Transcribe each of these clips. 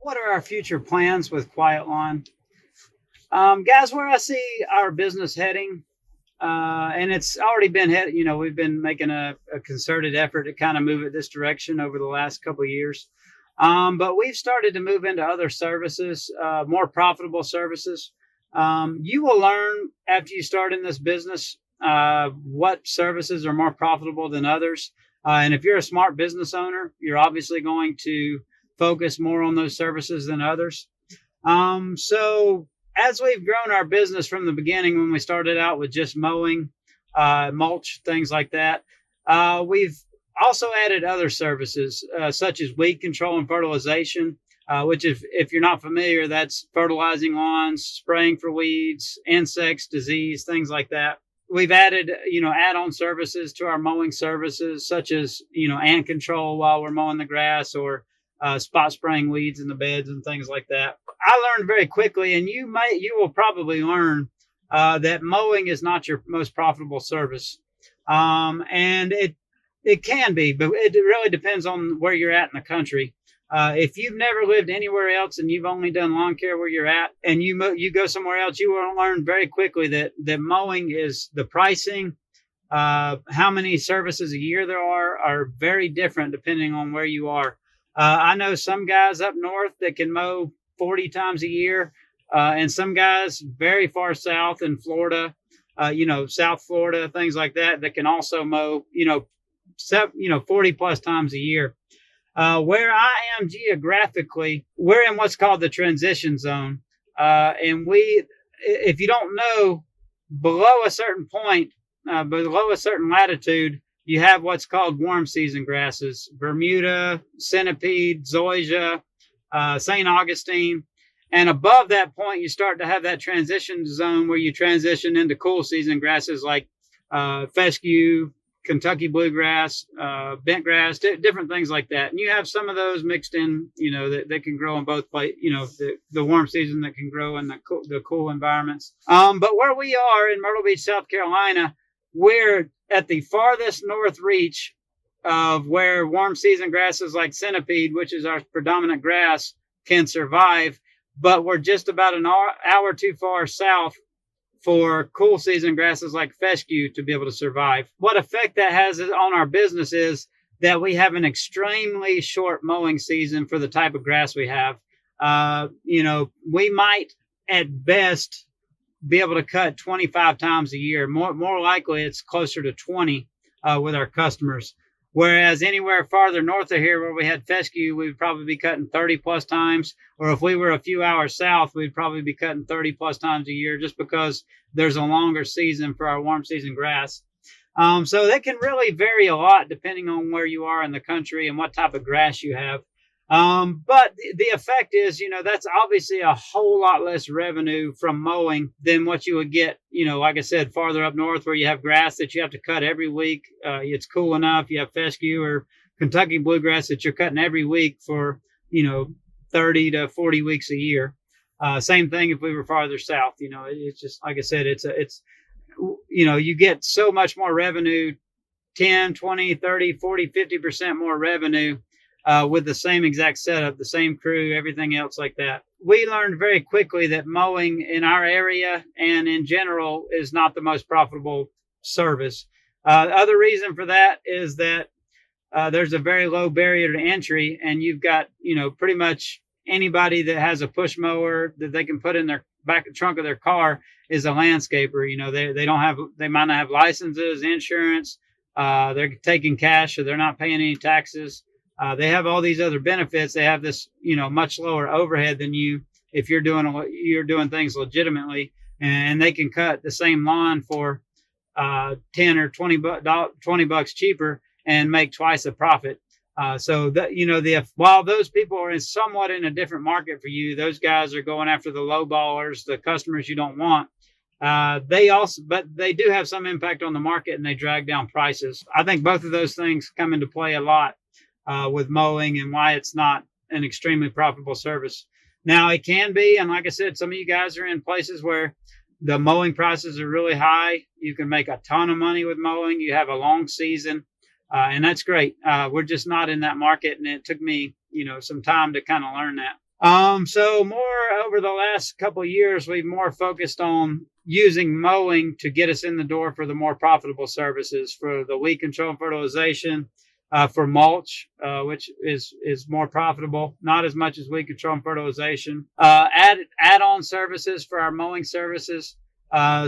What are our future plans with Quiet Lawn? Guys, where I see our business heading, and it's already been headed, we've been making a concerted effort to kind of move it this direction over the last couple of years. But we've started to move into other services, more profitable services. You will learn after you start in this business what services are more profitable than others. And if you're a smart business owner, you're obviously going to focus more on those services than others. So as we've grown our business from the beginning, when we started out with just mowing, mulch, things like that, we've also added other services such as weed control and fertilization, which if you're not familiar, that's fertilizing lawns, spraying for weeds, insects, disease, things like that. We've added, add-on services to our mowing services, such as, ant control while we're mowing the grass, or spot spraying weeds in the beds and things like that. I learned very quickly, and you will probably learn that mowing is not your most profitable service. And it can be, but it really depends on where you're at in the country. If you've never lived anywhere else and you've only done lawn care where you're at, and you go somewhere else, you will learn very quickly that mowing is the pricing, how many services a year there are very different depending on where you are. I know some guys up north that can mow 40 times a year, and some guys very far south in Florida, South Florida, things like that can also mow, 40 plus times a year. Where I am geographically, we're in what's called the transition zone. And if you don't know, below a certain point, below a certain latitude, you have what's called warm season grasses: Bermuda, centipede, zoysia, St. Augustine. And above that point, you start to have that transition zone where you transition into cool season grasses like fescue, Kentucky bluegrass, bentgrass, different things like that. And you have some of those mixed in, that can grow in both places, the warm season that can grow in the cool environments. But where we are in Myrtle Beach, South Carolina, we're at the farthest north reach of where warm season grasses like centipede, which is our predominant grass, can survive. But we're just about an hour too far south for cool season grasses like fescue to be able to survive. What effect that has on our business is that we have an extremely short mowing season for the type of grass we have. We might at best be able to cut 25 times a year. More likely it's closer to 20 with our customers. Whereas anywhere farther north of here where we had fescue, we'd probably be cutting 30 plus times. Or if we were a few hours south, we'd probably be cutting 30 plus times a year, just because there's a longer season for our warm season grass. So that can really vary a lot depending on where you are in the country and what type of grass you have. But the effect is, that's obviously a whole lot less revenue from mowing than what you would get, like I said, farther up north where you have grass that you have to cut every week. It's cool enough. You have fescue or Kentucky bluegrass that you're cutting every week for, 30 to 40 weeks a year. Same thing if we were farther south. It's just, like I said, you get so much more revenue, 10, 20, 30, 40, 50% more revenue with the same exact setup, the same crew, everything else like that. We learned very quickly that mowing in our area and in general is not the most profitable service. The other reason for that is that there's a very low barrier to entry, and you've got, pretty much anybody that has a push mower that they can put in their back trunk of their car is a landscaper. They might not have licenses, insurance. They're taking cash, so they're not paying any taxes. They have all these other benefits. They have this, much lower overhead than you if you're doing things legitimately, and they can cut the same lawn for 10 or 20 bucks cheaper and make twice the profit. So that, while those people are somewhat in a different market for you, those guys are going after the low ballers, the customers you don't want. But they do have some impact on the market, and they drag down prices. I think both of those things come into play a lot with mowing, and why it's not an extremely profitable service. Now it can be, and like I said, some of you guys are in places where the mowing prices are really high. You can make a ton of money with mowing. You have a long season, and that's great. We're just not in that market, and it took me, some time to kind of learn that. So more over the last couple of years, we've more focused on using mowing to get us in the door for the more profitable services for the weed control and fertilization, for mulch, which is more profitable, not as much as weed control and fertilization. Add-on services for our mowing services.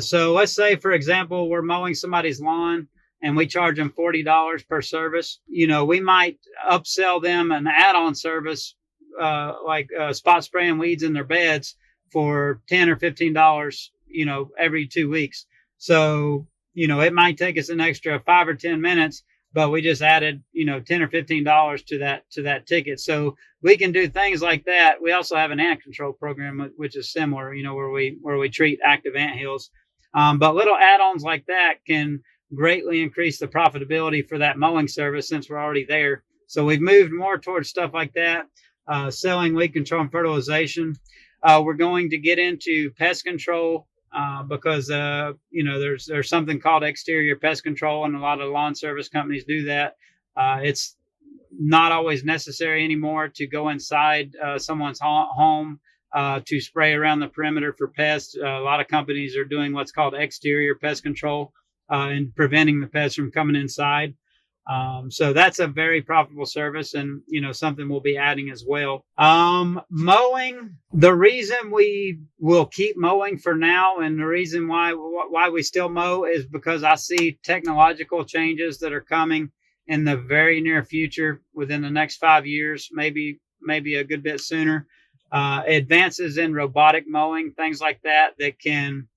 So let's say, for example, we're mowing somebody's lawn and we charge them $40 per service. We might upsell them an add-on service, like spot spraying weeds in their beds for $10 or $15, every 2 weeks. So, it might take us an extra 5 or 10 minutes, but we just added, $10 or $15 to that ticket. So we can do things like that. We also have an ant control program, which is similar, where we treat active ant hills. But little add-ons like that can greatly increase the profitability for that mowing service since we're already there. So we've moved more towards stuff like that. Selling weed control and fertilization. We're going to get into pest control because there's something called exterior pest control, and a lot of lawn service companies do that. It's not always necessary anymore to go inside someone's home to spray around the perimeter for pests. A lot of companies are doing what's called exterior pest control and preventing the pests from coming inside. So that's a very profitable service, and something we'll be adding as well. Mowing, the reason we will keep mowing for now, and the reason why we still mow, is because I see technological changes that are coming in the very near future, within the next 5 years, maybe a good bit sooner. Advances in robotic mowing, things like that can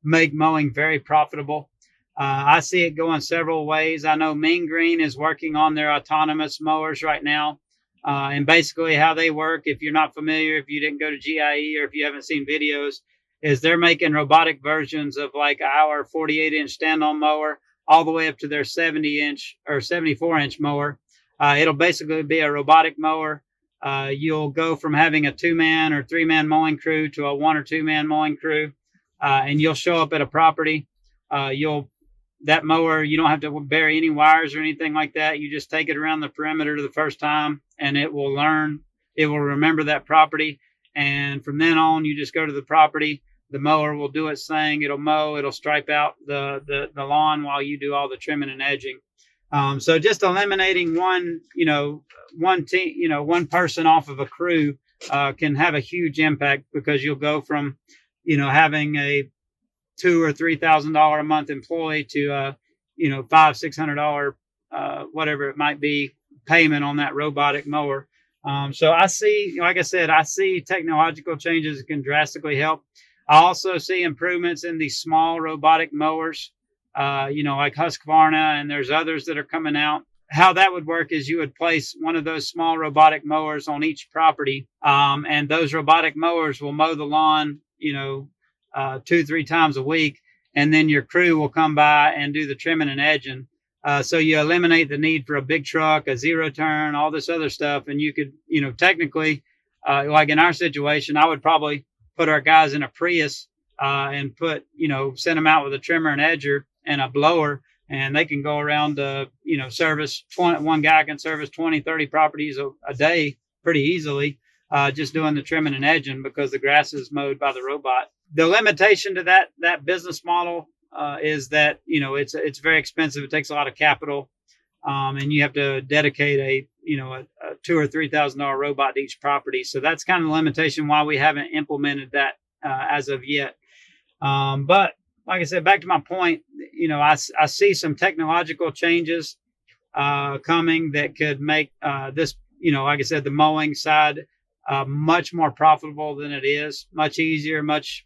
make mowing very profitable. I see it going several ways. I know Mean Green is working on their autonomous mowers right now. And basically how they work, if you're not familiar, if you didn't go to GIE or if you haven't seen videos, is they're making robotic versions of like our 48-inch stand-on mower all the way up to their 70-inch or 74-inch mower. It'll basically be a robotic mower. You'll go from having a 2-man or 3-man mowing crew to a 1 or 2-man mowing crew, and you'll show up at a property. That mower, you don't have to bury any wires or anything like that. You just take it around the perimeter the first time, and it will remember that property. And from then on, you just go to the property. The mower will do its thing. It'll mow. It'll stripe out the lawn while you do all the trimming and edging. So just eliminating one person off of a crew can have a huge impact, because you'll go from, having a $2,000 or $3,000 a month employee to $500-$600 whatever it might be payment on that robotic mower. So I see, like I said, I see technological changes that can drastically help. I also see improvements in these small robotic mowers, like Husqvarna, and there's others that are coming out. How that would work is you would place one of those small robotic mowers on each property, and those robotic mowers will mow the lawn, 2-3 times a week, and then your crew will come by and do the trimming and edging. So you eliminate the need for a big truck, a zero turn, all this other stuff. And you could, technically, like in our situation, I would probably put our guys in a Prius and send them out with a trimmer and edger and a blower, and they can go around, service 20, one guy can service 20, 30 properties a day pretty easily, just doing the trimming and edging, because the grass is mowed by the robot. The limitation to that business model is that, it's very expensive. It takes a lot of capital, and you have to dedicate a $2,000 or $3,000 robot to each property. So that's kind of the limitation why we haven't implemented that as of yet. But like I said, back to my point, I see some technological changes coming that could make this, like I said, the mowing side much more profitable than it is, much easier, much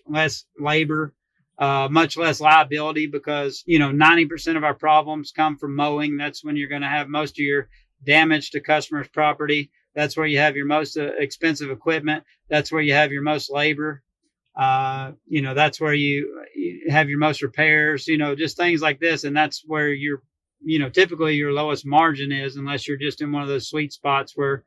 less labor, much less liability, because 90% of our problems come from mowing. That's when you're going to have most of your damage to customers' property. That's where you have your most expensive equipment. That's where you have your most labor. That's where you have your most repairs, just things like this. And that's where typically your lowest margin is, unless you're just in one of those sweet spots where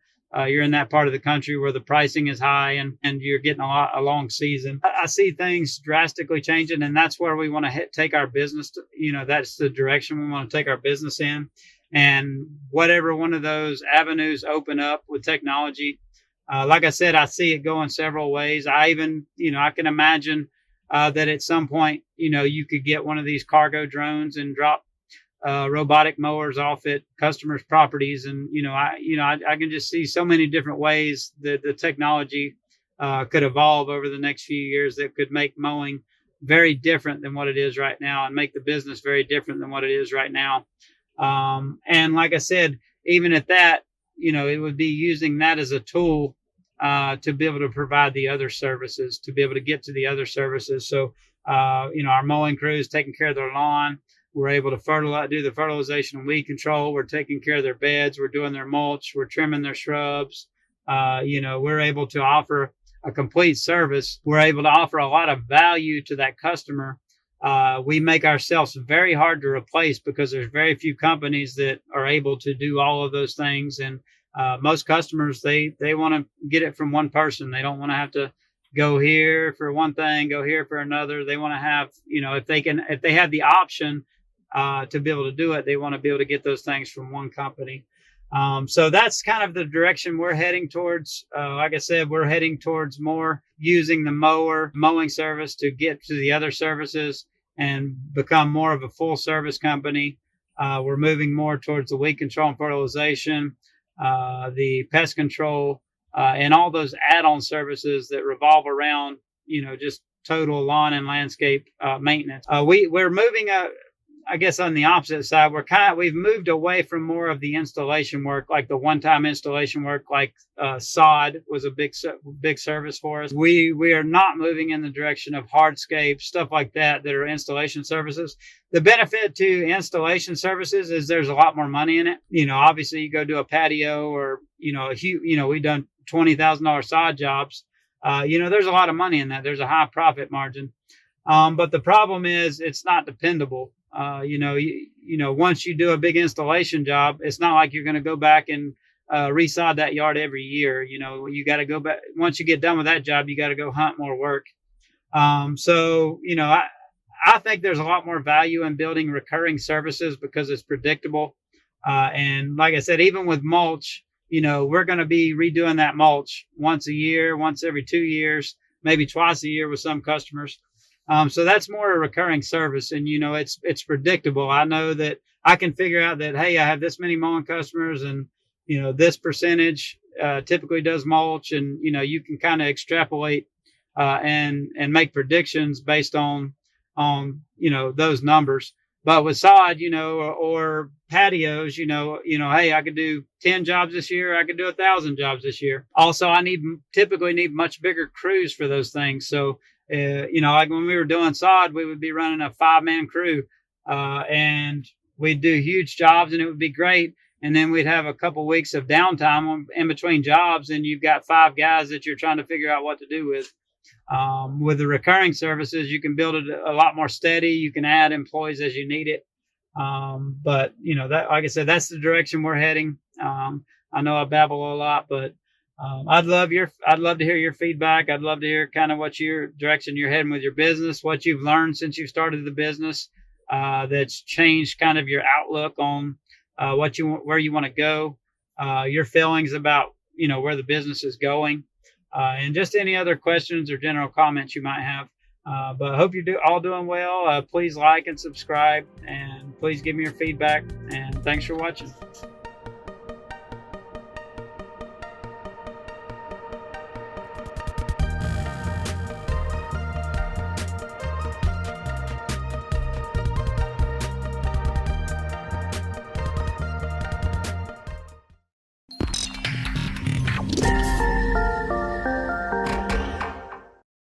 you're in that part of the country where the pricing is high and you're getting a long season. I see things drastically changing, and that's where we want to take our business to, that's the direction we want to take our business in. And whatever one of those avenues open up with technology, Like I said, I see it going several ways. I even, I can imagine that at some point, you could get one of these cargo drones and drop robotic mowers off at customers' properties, and I can just see so many different ways that the technology could evolve over the next few years that could make mowing very different than what it is right now, and make the business very different than what it is right now. And like I said, even at that, it would be using that as a tool to be able to provide the other services, to be able to get to the other services. So, our mowing crews taking care of their lawn. We're able to do the fertilization and weed control. We're taking care of their beds. We're doing their mulch. We're trimming their shrubs. We're able to offer a complete service. We're able to offer a lot of value to that customer. We make ourselves very hard to replace because there's very few companies that are able to do all of those things. And most customers, they want to get it from one person. They don't want to have to go here for one thing, go here for another. They want to have, if they have the option to be able to do it, they want to be able to get those things from one company. So that's kind of the direction we're heading towards. Like I said, we're heading towards more using the mowing service to get to the other services and become more of a full service company. We're moving more towards the weed control and fertilization, the pest control, and all those add-on services that revolve around, just total lawn and landscape maintenance. We're moving I guess on the opposite side, we've moved away from more of the installation work, like the one-time installation work, like sod was a big service for us. We are not moving in the direction of hardscape, stuff like that are installation services. The benefit to installation services is there's a lot more money in it. Obviously you go do a patio or, we've done $20,000 sod jobs. There's a lot of money in that. There's a high profit margin. But the problem is it's not dependable. Once you do a big installation job, it's not like you're going to go back and resod that yard every year. You got to go back. Once you get done with that job, you got to go hunt more work. I think there's a lot more value in building recurring services because it's predictable. And like I said, even with mulch, we're going to be redoing that mulch once a year, once every 2 years, maybe twice a year with some customers. So that's more a recurring service, and it's predictable. I know that I can figure out that, hey, I have this many mowing customers, and this percentage typically does mulch, and you can kind of extrapolate and make predictions based on those numbers. But with sod, or patios, hey, I could do 10 jobs this year. I could do 1,000 jobs this year. Also, I typically need much bigger crews for those things. So, like when we were doing sod, we would be running a 5-man crew, and we'd do huge jobs and it would be great. And then we'd have a couple weeks of downtime in between jobs, and you've got 5 guys that you're trying to figure out what to do with. With the recurring services, you can build it a lot more steady. You can add employees as you need it. But that, like I said, that's the direction we're heading. I know I babble a lot, but I'd love to hear your feedback. I'd love to hear kind of what direction you're heading with your business, what you've learned since you started the business, that's changed kind of your outlook on where you want to go, your feelings about where the business is going, and just any other questions or general comments you might have. But I hope you're all doing well. Please like and subscribe, and please give me your feedback. And thanks for watching.